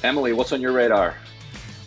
Emily, what's on your radar?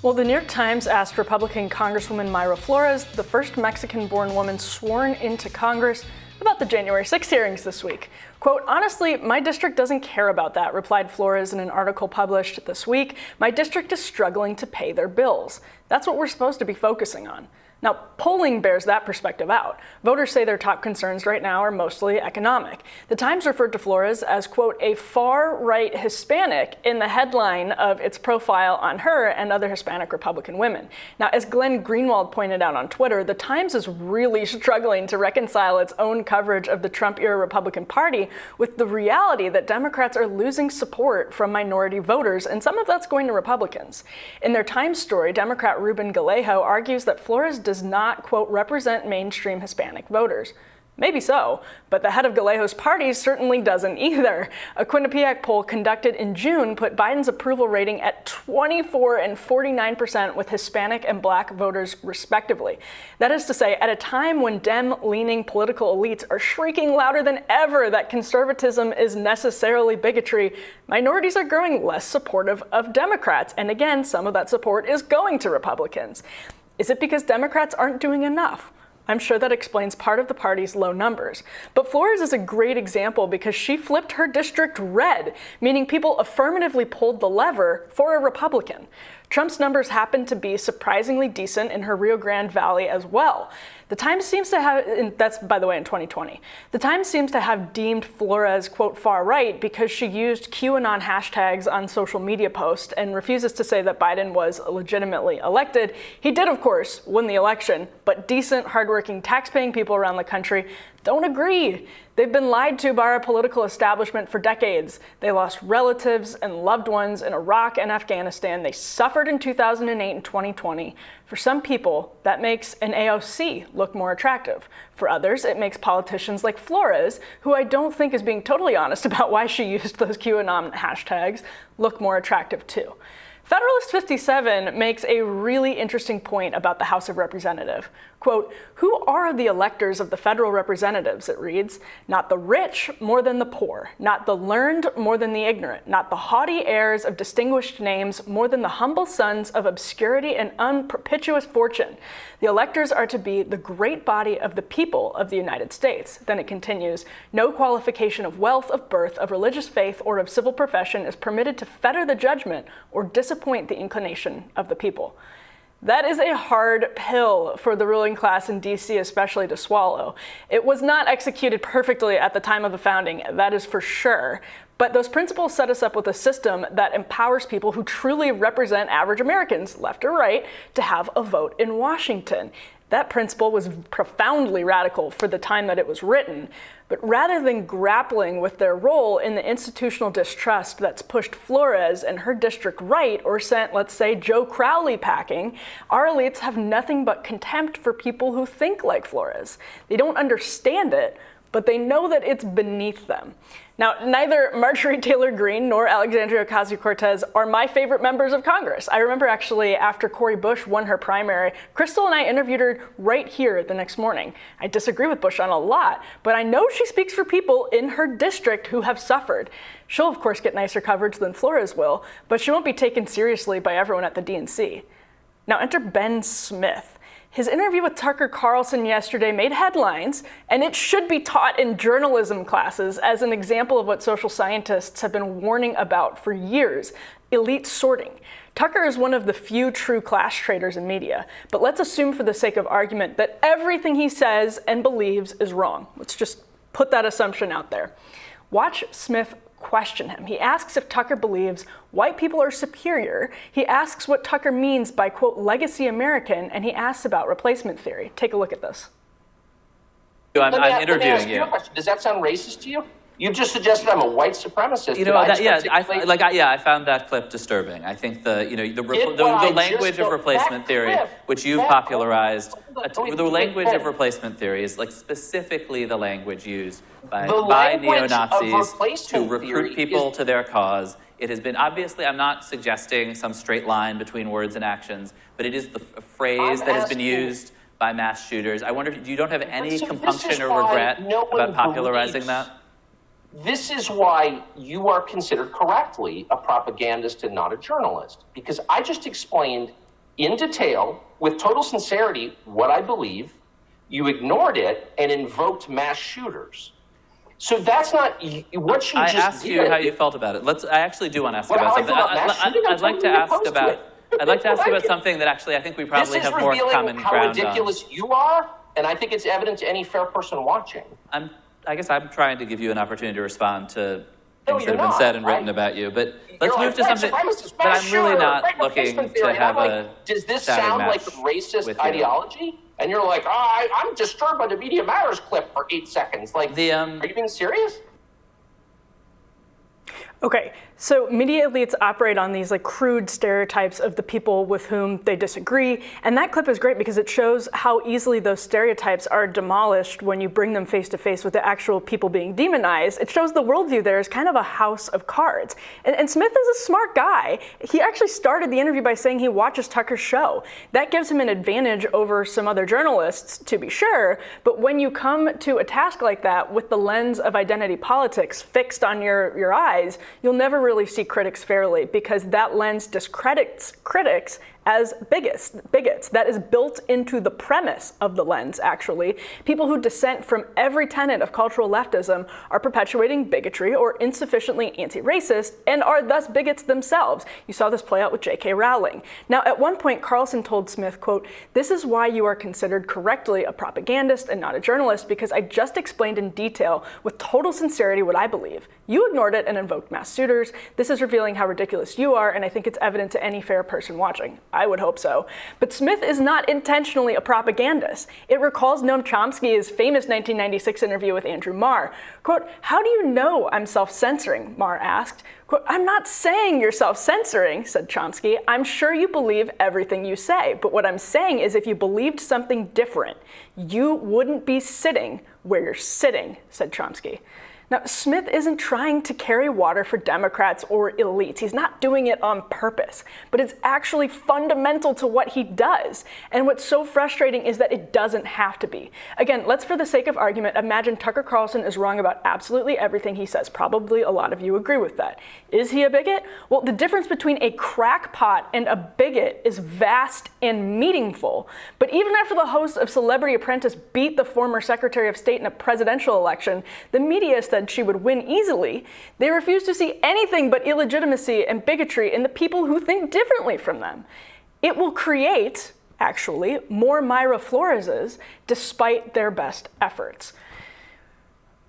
Well, the New York Times asked Republican Congresswoman Mayra Flores, the first Mexican-born woman sworn into Congress, about the January 6th hearings this week. Quote, honestly, my district doesn't care about that, replied Flores in an article published this week. My district is struggling to pay their bills. That's what we're supposed to be focusing on. Now, polling bears that perspective out. Voters say their top concerns right now are mostly economic. The Times referred to Flores as, quote, a far-right Hispanic in the headline of its profile on her and other Hispanic Republican women. Now, as Glenn Greenwald pointed out on Twitter, the Times is really struggling to reconcile its own coverage of the Trump-era Republican Party with the reality that Democrats are losing support from minority voters, and some of that's going to Republicans. In their Times story, Democrat Ruben Gallego argues that Flores does not, quote, represent mainstream Hispanic voters. Maybe so, but the head of Gallejo's party certainly doesn't either. A Quinnipiac poll conducted in June put Biden's approval rating at 24% and 49% with Hispanic and Black voters respectively. That is to say, at a time when Dem-leaning political elites are shrieking louder than ever that conservatism is necessarily bigotry, minorities are growing less supportive of Democrats, and again, some of that support is going to Republicans. Is it because Democrats aren't doing enough? I'm sure that explains part of the party's low numbers. But Flores is a great example because she flipped her district red, meaning people affirmatively pulled the lever for a Republican. Trump's numbers happen to be surprisingly decent in her Rio Grande Valley as well. The Times seems to have, that's by the way in 2020, the Times seems to have deemed Flores, quote, far right because she used QAnon hashtags on social media posts and refuses to say that Biden was legitimately elected. He did, of course, win the election, but decent, hardworking, tax-paying people around the country don't agree. They've been lied to by our political establishment for decades. They lost relatives and loved ones in Iraq and Afghanistan. They suffered in 2008 and 2020. For some people, that makes an AOC look more attractive. For others, it makes politicians like Flores, who I don't think is being totally honest about why she used those QAnon hashtags, look more attractive too. Federalist 57 makes a really interesting point about the House of Representatives. Quote, who are the electors of the federal representatives, it reads, not the rich more than the poor, not the learned more than the ignorant, not the haughty heirs of distinguished names more than the humble sons of obscurity and unperpetuous fortune. The electors are to be the great body of the people of the United States. Then it continues, no qualification of wealth, of birth, of religious faith, or of civil profession is permitted to fetter the judgment or disappoint the inclination of the people. That is a hard pill for the ruling class in D.C. especially to swallow. It was not executed perfectly at the time of the founding, that is for sure. But those principles set us up with a system that empowers people who truly represent average Americans, left or right, to have a vote in Washington. That principle was profoundly radical for the time that it was written. But rather than grappling with their role in the institutional distrust that's pushed Flores and her district right or sent, let's say, Joe Crowley packing, our elites have nothing but contempt for people who think like Flores. They don't understand it, but they know that it's beneath them. Now, neither Marjorie Taylor Greene nor Alexandria Ocasio-Cortez are my favorite members of Congress. I remember actually after Cori Bush won her primary, Crystal and I interviewed her right here the next morning. I disagree with Bush on a lot, but I know she speaks for people in her district who have suffered. She'll of course get nicer coverage than Flores will, but she won't be taken seriously by everyone at the DNC. Now enter Ben Smith. His interview with Tucker Carlson yesterday made headlines, and it should be taught in journalism classes as an example of what social scientists have been warning about for years, elite sorting. Tucker is one of the few true class traders in media, but let's assume for the sake of argument that everything he says and believes is wrong. Let's just put that assumption out there. Watch Smith question him. He asks if Tucker believes white people are superior. He asks what Tucker means by, quote, legacy American, and he asks about replacement theory. Take a look at this. I'm interviewing you. Does that sound racist to you? You just suggested I'm a white supremacist. You know, I found that clip disturbing. I think the language of replacement theory, which you've popularized, the language of replacement theory is like specifically the language used by neo-Nazis to recruit people to their cause. It has been, obviously, I'm not suggesting some straight line between words and actions, but it is the phrase that has been used by mass shooters. I wonder if you don't have any compunction or regret about popularizing that? This is why you are considered correctly a propagandist and not a journalist, because I just explained in detail, with total sincerity, what I believe. You ignored it and invoked mass shooters. So that's not what you just did. I asked you how you felt about it. I actually do want to ask you about something. I'd like to ask about something that actually I think we probably have more common ground on. This is revealing how ridiculous you are, and I think it's evident to any fair person watching. I guess I'm trying to give you an opportunity to respond to things that have been said and written about you, but let's move to something that I'm really not looking to have a Does this sound like a racist ideology? And you're like, I'm disturbed by the Media Matters clip for 8 seconds. Like, are you being serious? Okay, so media elites operate on these like crude stereotypes of the people with whom they disagree, and that clip is great because it shows how easily those stereotypes are demolished when you bring them face to face with the actual people being demonized. It shows the worldview there is kind of a house of cards. And Smith is a smart guy. He actually started the interview by saying he watches Tucker's show. That gives him an advantage over some other journalists, to be sure, but when you come to a task like that with the lens of identity politics fixed on your eyes, you'll never really see critics fairly because that lens discredits critics as bigots. That is built into the premise of the lens, actually. People who dissent from every tenet of cultural leftism are perpetuating bigotry or insufficiently anti-racist and are thus bigots themselves. You saw this play out with J.K. Rowling. Now, at one point, Carlson told Smith, quote, "This is why you are considered correctly a propagandist and not a journalist, because I just explained in detail with total sincerity what I believe. You ignored it and invoked mass shooters. This is revealing how ridiculous you are, and I think it's evident to any fair person watching." I would hope so. But Smith is not intentionally a propagandist. It recalls Noam Chomsky's famous 1996 interview with Andrew Marr. Quote, "How do you know I'm self-censoring?" Marr asked. Quote, "I'm not saying you're self-censoring," said Chomsky. "I'm sure you believe everything you say. But what I'm saying is if you believed something different, you wouldn't be sitting where you're sitting," said Chomsky. Now, Smith isn't trying to carry water for Democrats or elites. He's not doing it on purpose, but it's actually fundamental to what he does. And what's so frustrating is that it doesn't have to be. Again, let's, for the sake of argument, imagine Tucker Carlson is wrong about absolutely everything he says. Probably a lot of you agree with that. Is he a bigot? Well, the difference between a crackpot and a bigot is vast and meaningful. But even after the host of Celebrity Apprentice beat the former Secretary of State in a presidential election, the media said she would win easily. They refuse to see anything but illegitimacy and bigotry in the people who think differently from them. It will create, actually, more Mayra Floreses despite their best efforts.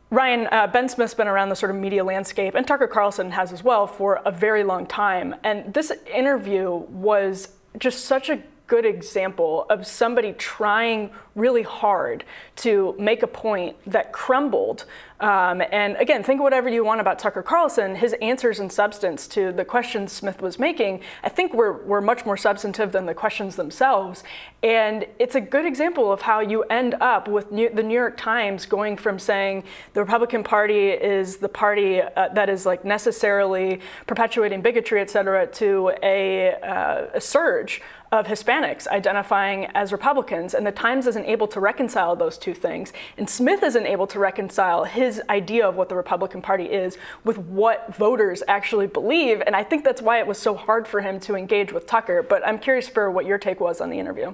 Ryan, Ben Smith's been around the sort of media landscape, and Tucker Carlson has as well, for a very long time. And this interview was just such a good example of somebody trying really hard to make a point that crumbled. And again, think whatever you want about Tucker Carlson, his answers in substance to the questions Smith was making, I think were much more substantive than the questions themselves. And it's a good example of how you end up with the New York Times going from saying the Republican Party is the party that is like necessarily perpetuating bigotry, et cetera, to a surge of Hispanics identifying as Republicans, and the Times isn't able to reconcile those two things, and Smith isn't able to reconcile his idea of what the Republican Party is with what voters actually believe, and I think that's why it was so hard for him to engage with Tucker, but I'm curious for what your take was on the interview.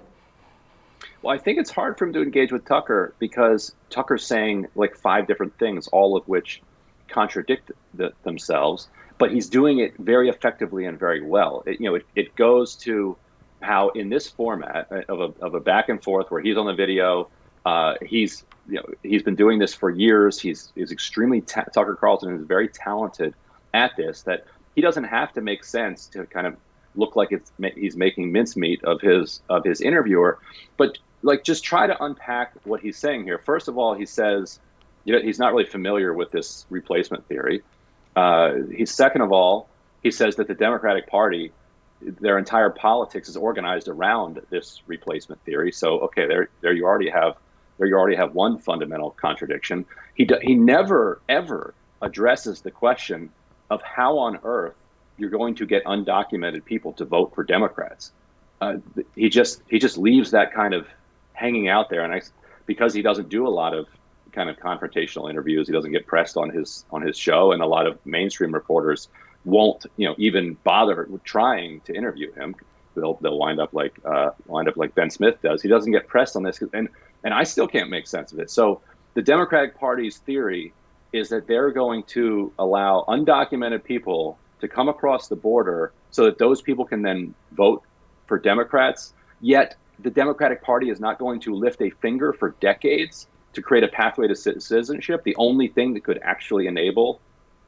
Well, I think it's hard for him to engage with Tucker because Tucker's saying like 5 different things, all of which contradict themselves, but he's doing it very effectively and very well. It goes to how in this format of a back and forth where he's on the video, he's been doing this for years. He's extremely Tucker Carlson is very talented at this. That he doesn't have to make sense to kind of look like he's making mincemeat of his interviewer, but like just try to unpack what he's saying here. First of all, he says he's not really familiar with this replacement theory. Second of all, he says that the Democratic Party, their entire politics is organized around this replacement theory. So, okay, there you already have one fundamental contradiction. He never ever addresses the question of how on earth you're going to get undocumented people to vote for Democrats. He just leaves that kind of hanging out there, and because he doesn't do a lot of kind of confrontational interviews. He doesn't get pressed on his show, and a lot of mainstream reporters won't, even bother trying to interview him. They'll wind up like Ben Smith does. He doesn't get pressed on this, and I still can't make sense of it. So the Democratic Party's theory is that they're going to allow undocumented people to come across the border so that those people can then vote for Democrats. Yet the Democratic Party is not going to lift a finger for decades to create a pathway to citizenship. The only thing that could actually enable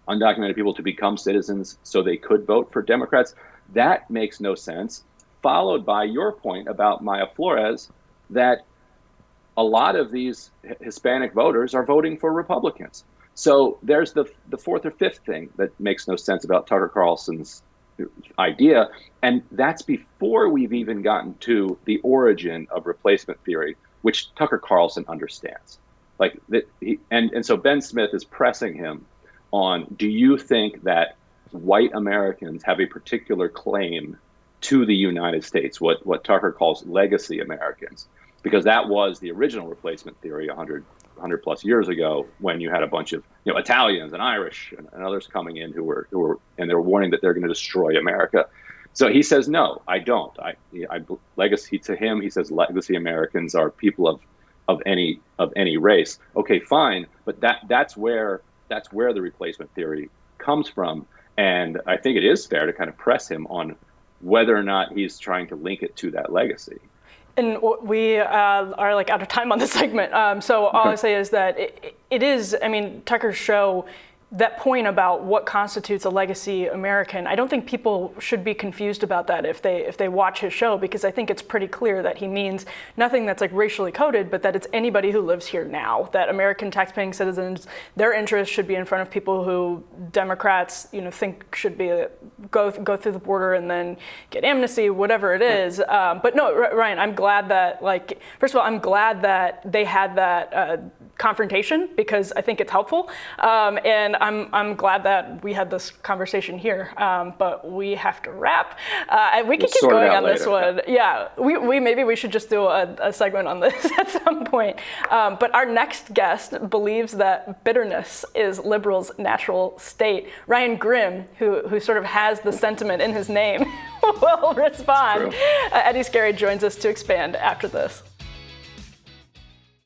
undocumented people to become citizens so they could vote for Democrats, that makes no sense. Followed by your point about Mayra Flores, that a lot of these Hispanic voters are voting for Republicans. So there's the fourth or fifth thing that makes no sense about Tucker Carlson's idea. And that's before we've even gotten to the origin of replacement theory, which Tucker Carlson understands. Like that, and so Ben Smith is pressing him on, do you think that white Americans have a particular claim to the United States, what Tucker calls legacy Americans? Because that was the original replacement theory 100 plus years ago, when you had a bunch of Italians and Irish and others coming in who were and they were warning that they're going to destroy America. So he says, no, I don't. Legacy to him, he says legacy Americans are people of any race. Okay, fine, but that's where the replacement theory comes from, and I think it is fair to kind of press him on whether or not he's trying to link it to that legacy. And we are like out of time on this segment. So all I say is that it is, Tucker's show, that point about what constitutes a legacy American, I don't think people should be confused about that if they watch his show, because I think it's pretty clear that he means nothing that's like racially coded, but that it's anybody who lives here now, that American taxpaying citizens, their interests should be in front of people who Democrats, think should be go through the border and then get amnesty, whatever it is. But no, Ryan, I'm glad that, first of all, I'm glad that they had that confrontation, because I think it's helpful. And I'm glad that we had this conversation here, but we have to wrap. We can keep going on this one. Yeah, maybe we should just do a segment on this at some point. But our next guest believes that bitterness is liberals' natural state. Ryan Grimm, who sort of has the sentiment in his name, will respond. Eddie Scarry joins us to expand after this.